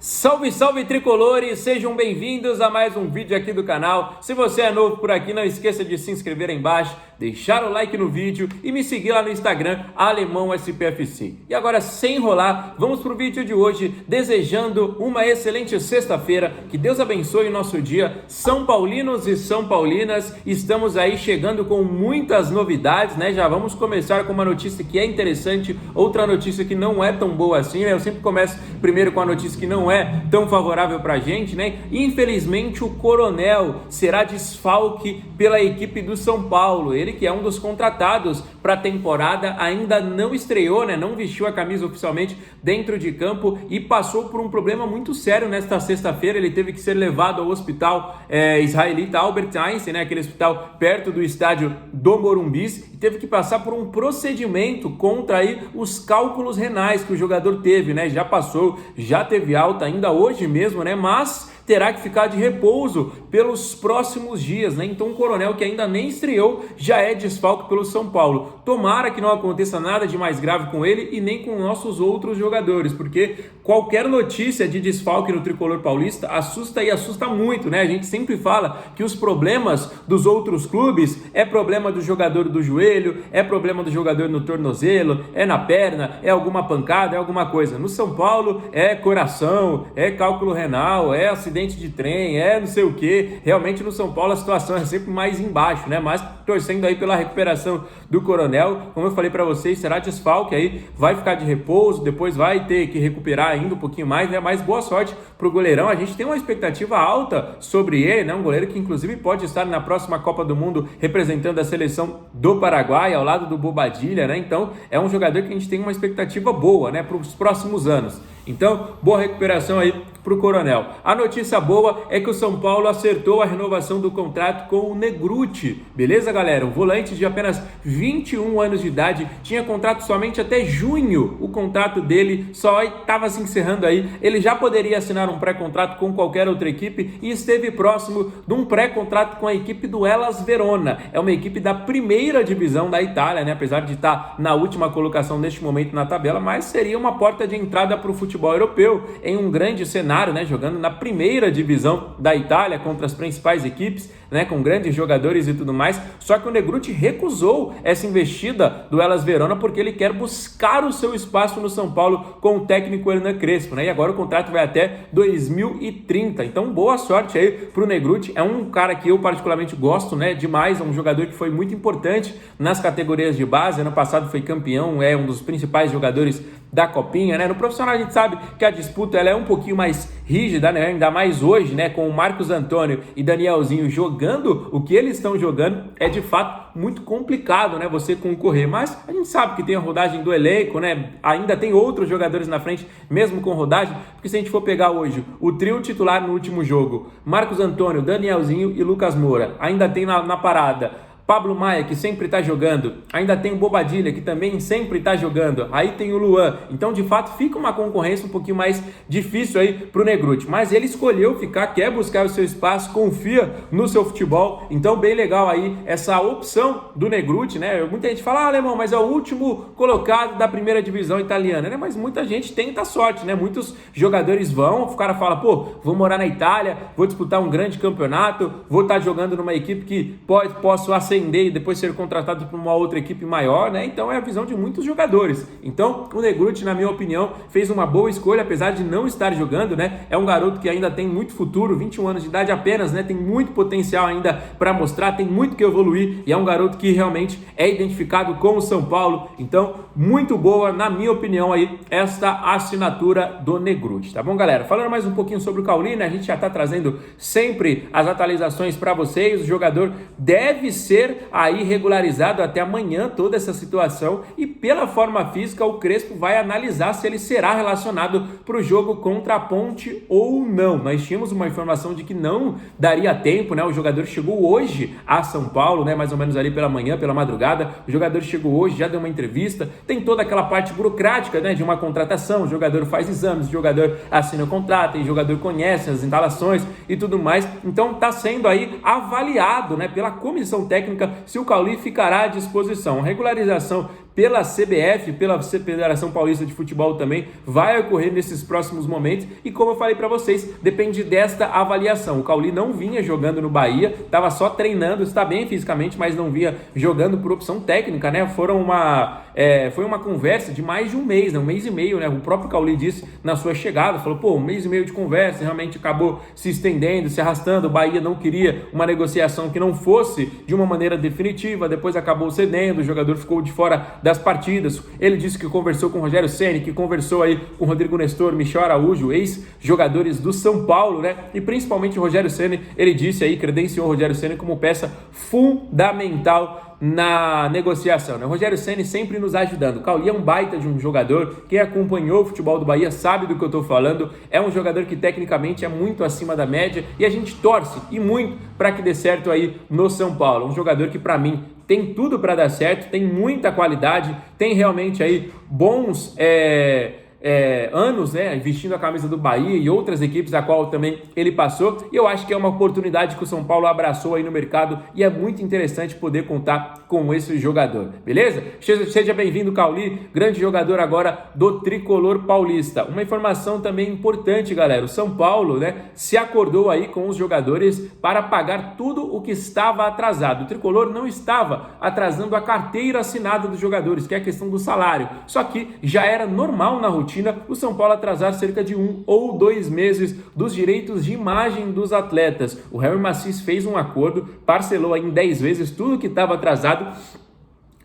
Salve, salve tricolores, sejam bem-vindos a mais um vídeo aqui do canal. Se você é novo por aqui, não esqueça de se inscrever aí embaixo, deixar o like no vídeo e me seguir lá no Instagram, AlemãoSPFC. E agora, sem enrolar, vamos pro vídeo de hoje, desejando uma excelente sexta-feira, que Deus abençoe o nosso dia. São paulinos e são paulinas, estamos aí chegando com muitas novidades, né? Já vamos começar com uma notícia que é interessante, outra notícia que não é tão boa assim, né? Eu sempre começo primeiro com a notícia que não é tão favorável pra gente, né? Infelizmente o Coronel será desfalque pela equipe do São Paulo. Ele que é um dos contratados para a temporada, ainda não estreou, né? Não vestiu a camisa oficialmente dentro de campo e passou por um problema muito sério nesta sexta-feira. Ele teve que ser levado ao hospital israelita Albert Einstein, né? Aquele hospital perto do estádio do Morumbi, e teve que passar por um procedimento contra aí os cálculos renais que o jogador teve, né? Já passou, já teve alta ainda hoje mesmo, né? Mas terá que ficar de repouso pelos próximos dias, né? Então o Coronel, que ainda nem estreou, já é desfalque pelo São Paulo. Tomara que não aconteça nada de mais grave com ele e nem com nossos outros jogadores, porque qualquer notícia de desfalque no tricolor paulista assusta e assusta muito, né? A gente sempre fala que os problemas dos outros clubes é problema do jogador do joelho, é problema do jogador no tornozelo, é na perna, é alguma pancada, é alguma coisa. No São Paulo é coração, é cálculo renal, é acidente de trem, é não sei o que. Realmente no São Paulo a situação é sempre mais embaixo, né? Mas torcendo aí pela recuperação do Coronel, como eu falei para vocês, será desfalque aí, vai ficar de repouso, depois vai ter que recuperar ainda um pouquinho mais, né? Mas boa sorte pro goleirão. A gente tem uma expectativa alta sobre ele, né? Um goleiro que inclusive pode estar na próxima Copa do Mundo representando a seleção do Paraguai ao lado do Bobadilla, né? Então é um jogador que a gente tem uma expectativa boa, né? Para os próximos anos. Então, boa recuperação aí pro Coronel. A notícia boa é que o São Paulo acertou a renovação do contrato com o Negrutti. Beleza, galera? O volante de apenas 21 anos de idade tinha contrato somente até junho. O contrato dele só estava se encerrando aí. Ele já poderia assinar um pré-contrato com qualquer outra equipe e esteve próximo de um pré-contrato com a equipe do Hellas Verona. É uma equipe da primeira divisão da Itália, né? Apesar de estar na última colocação neste momento na tabela, mas seria uma porta de entrada para o futebol europeu em um grande cenário, né, jogando na primeira divisão da Itália contra as principais equipes, né, com grandes jogadores e tudo mais. Só que o Negrutti recusou essa investida do Hellas Verona porque ele quer buscar o seu espaço no São Paulo com o técnico Hernan Crespo, né? E agora o contrato vai até 2030. Então boa sorte aí pro Negrutti. É um cara que eu particularmente gosto, né, demais, é um jogador que foi muito importante nas categorias de base. Ano passado foi campeão, é um dos principais jogadores da Copinha, né? No profissional a gente sabe que a disputa ela é um pouquinho mais rígida, né? Ainda mais hoje, né? Com o Marcos Antônio e Danielzinho jogando o que eles estão jogando, é de fato muito complicado, né? Você concorrer, mas a gente sabe que tem a rodagem do elenco, né? Ainda tem outros jogadores na frente, mesmo com rodagem, porque se a gente for pegar hoje o trio titular no último jogo, Marcos Antônio, Danielzinho e Lucas Moura, ainda tem na parada Pablo Maia, que sempre está jogando, ainda tem o Bobadilla, que também sempre está jogando, aí tem o Luan. Então, de fato, fica uma concorrência um pouquinho mais difícil aí para o Negrutti, mas ele escolheu ficar, quer buscar o seu espaço, confia no seu futebol. Então, bem legal aí essa opção do Negrutti, né? Muita gente fala, Alemão, mas é o último colocado da primeira divisão italiana, né? Mas muita gente tenta sorte, né? Muitos jogadores vão, o cara fala, pô, vou morar na Itália, vou disputar um grande campeonato, vou estar jogando numa equipe que posso aceitar e depois ser contratado por uma outra equipe maior, né? Então é a visão de muitos jogadores. Então o Negrutti, na minha opinião, fez uma boa escolha, apesar de não estar jogando, né? É um garoto que ainda tem muito futuro, 21 anos de idade apenas, né? Tem muito potencial ainda para mostrar, tem muito que evoluir e é um garoto que realmente é identificado com o São Paulo. Então, muito boa, na minha opinião, aí, esta assinatura do Negrutti, tá bom, galera? Falando mais um pouquinho sobre o Cauli, né? A gente já tá trazendo sempre as atualizações para vocês. O jogador deve ser aí regularizado até amanhã, toda essa situação, e pela forma física o Crespo vai analisar se ele será relacionado para o jogo contra a Ponte ou não. Nós tínhamos uma informação de que não daria tempo, né? O jogador chegou hoje a São Paulo, né? Mais ou menos ali pela manhã, pela madrugada, o jogador chegou hoje, já deu uma entrevista, tem toda aquela parte burocrática, né, de uma contratação, o jogador faz exames, o jogador assina o contrato, e o jogador conhece as instalações e tudo mais. Então está sendo aí avaliado, né, pela comissão técnica se o Cauli ficará à disposição. A regularização pela CBF, pela Federação Paulista de Futebol também, vai ocorrer nesses próximos momentos e como eu falei para vocês, depende desta avaliação. O Cauli não vinha jogando no Bahia, estava só treinando, está bem fisicamente, mas não vinha jogando por opção técnica, né? Foi uma conversa de mais de um mês, né? Um mês e meio, né? O próprio Cauli disse na sua chegada, falou, pô, um mês e meio de conversa, realmente acabou se estendendo, se arrastando, o Bahia não queria uma negociação que não fosse de uma maneira definitiva, depois acabou cedendo, o jogador ficou de fora das partidas. Ele disse que conversou com o Rogério Ceni, que conversou aí com o Rodrigo Nestor, Michel Araújo, ex-jogadores do São Paulo, né? E principalmente o Rogério Ceni, ele disse aí, credenciou o Rogério Ceni como peça fundamental na negociação, né? O Rogério Ceni sempre nos ajudando. O Cauli é um baita de um jogador, quem acompanhou o futebol do Bahia sabe do que eu estou falando, é um jogador que tecnicamente é muito acima da média e a gente torce e muito para que dê certo aí no São Paulo. Um jogador que para mim tem tudo para dar certo, tem muita qualidade, tem realmente aí bons anos, né, vestindo a camisa do Bahia e outras equipes a qual também ele passou, e eu acho que é uma oportunidade que o São Paulo abraçou aí no mercado e é muito interessante poder contar com esse jogador, beleza? Seja bem-vindo, Cauli, grande jogador agora do Tricolor Paulista. Uma informação também importante, galera, o São Paulo, né, se acordou aí com os jogadores para pagar tudo o que estava atrasado. O Tricolor não estava atrasando a carteira assinada dos jogadores, que é a questão do salário, só que já era normal na rotina o São Paulo atrasar cerca de 1 ou 2 meses dos direitos de imagem dos atletas. O Harry Macis fez um acordo, parcelou em 10 vezes tudo que estava atrasado.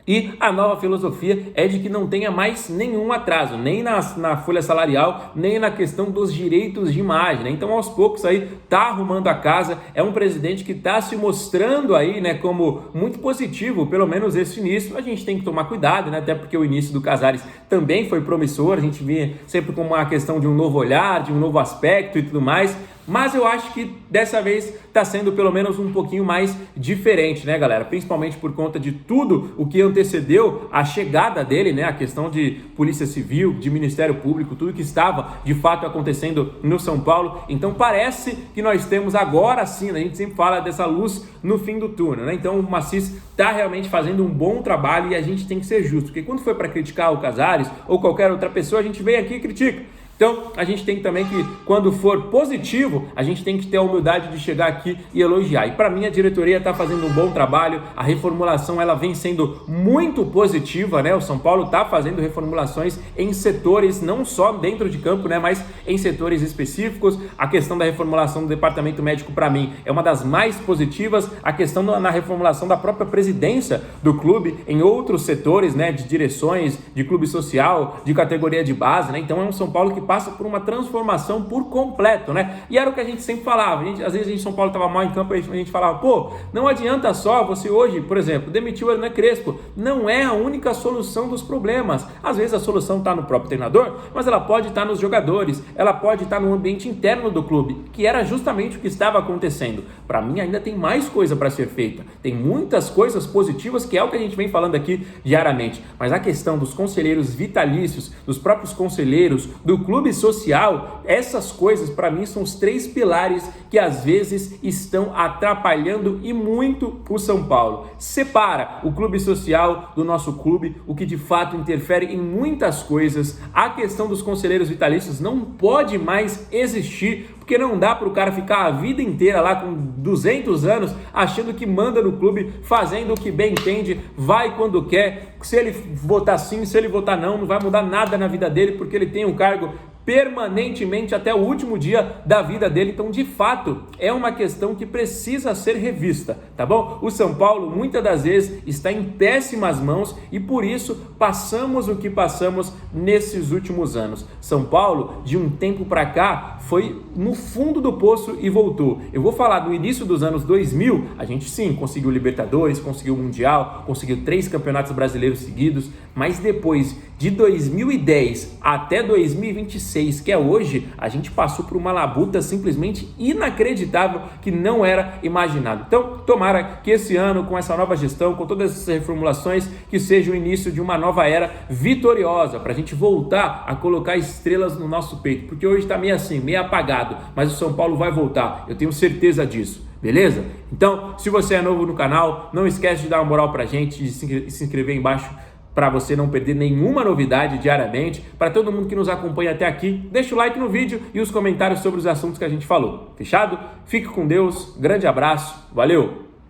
E a nova filosofia é de que não tenha mais nenhum atraso, nem na folha salarial, nem na questão dos direitos de imagem, né? Então, aos poucos aí, tá arrumando a casa, é um presidente que tá se mostrando aí, né, como muito positivo, pelo menos esse início. A gente tem que tomar cuidado, né, até porque o início do Casares também foi promissor, a gente via sempre como uma questão de um novo olhar, de um novo aspecto e tudo mais. Mas eu acho que dessa vez está sendo pelo menos um pouquinho mais diferente, né, galera? Principalmente por conta de tudo o que antecedeu a chegada dele, né? A questão de Polícia Civil, de Ministério Público, tudo que estava de fato acontecendo no São Paulo. Então parece que nós temos agora sim, a gente sempre fala dessa luz no fim do túnel, né? Então o Macis está realmente fazendo um bom trabalho e a gente tem que ser justo, porque quando foi para criticar o Casares ou qualquer outra pessoa, a gente vem aqui e critica. Então, a gente tem também que, quando for positivo, a gente tem que ter a humildade de chegar aqui e elogiar. E para mim, a diretoria está fazendo um bom trabalho, a reformulação ela vem sendo muito positiva, né? O São Paulo está fazendo reformulações em setores, não só dentro de campo, né? Mas em setores específicos. A questão da reformulação do departamento médico, para mim, é uma das mais positivas. A questão na reformulação da própria presidência do clube em outros setores, né? De direções, de clube social, de categoria de base, né? Então, é um São Paulo que passa por uma transformação por completo, né? E era o que a gente sempre falava. Às vezes em São Paulo estava mal em campo, a gente falava, pô, não adianta só você hoje, por exemplo, demitir o Hernan Crespo. Não é a única solução dos problemas. Às vezes a solução está no próprio treinador, mas ela pode estar nos jogadores, ela pode estar no ambiente interno do clube, que era justamente o que estava acontecendo. Para mim ainda tem mais coisa para ser feita. Tem muitas coisas positivas, que é o que a gente vem falando aqui diariamente. Mas a questão dos conselheiros vitalícios, dos próprios conselheiros, do clube social, essas coisas para mim são os 3 pilares que às vezes estão atrapalhando e muito o São Paulo. Separa o clube social do nosso clube, o que de fato interfere em muitas coisas. A questão dos conselheiros vitalícios não pode mais existir, porque não dá para o cara ficar a vida inteira lá com 200 anos achando que manda no clube, fazendo o que bem entende, vai quando quer. Se ele votar sim, se ele votar não, não vai mudar nada na vida dele, porque ele tem um cargo permanentemente até o último dia da vida dele. Então, de fato, é uma questão que precisa ser revista, tá bom? O São Paulo, muitas das vezes, está em péssimas mãos e, por isso, passamos o que passamos nesses últimos anos. São Paulo, de um tempo para cá, foi no fundo do poço e voltou. Eu vou falar, no início dos anos 2000, a gente sim, conseguiu Libertadores, conseguiu Mundial, conseguiu 3 campeonatos brasileiros seguidos, mas depois de 2010 até 2026, que é hoje, a gente passou por uma labuta simplesmente inacreditável que não era imaginado. Então, tomara que esse ano, com essa nova gestão, com todas essas reformulações, que seja o início de uma nova era vitoriosa, para a gente voltar a colocar estrelas no nosso peito, porque hoje está meio assim, meio apagado, mas o São Paulo vai voltar, eu tenho certeza disso. Beleza? Então, se você é novo no canal, não esquece de dar uma moral pra gente, de se inscrever aí embaixo para você não perder nenhuma novidade diariamente. Para todo mundo que nos acompanha até aqui, deixa o like no vídeo e os comentários sobre os assuntos que a gente falou. Fechado? Fique com Deus, grande abraço, valeu!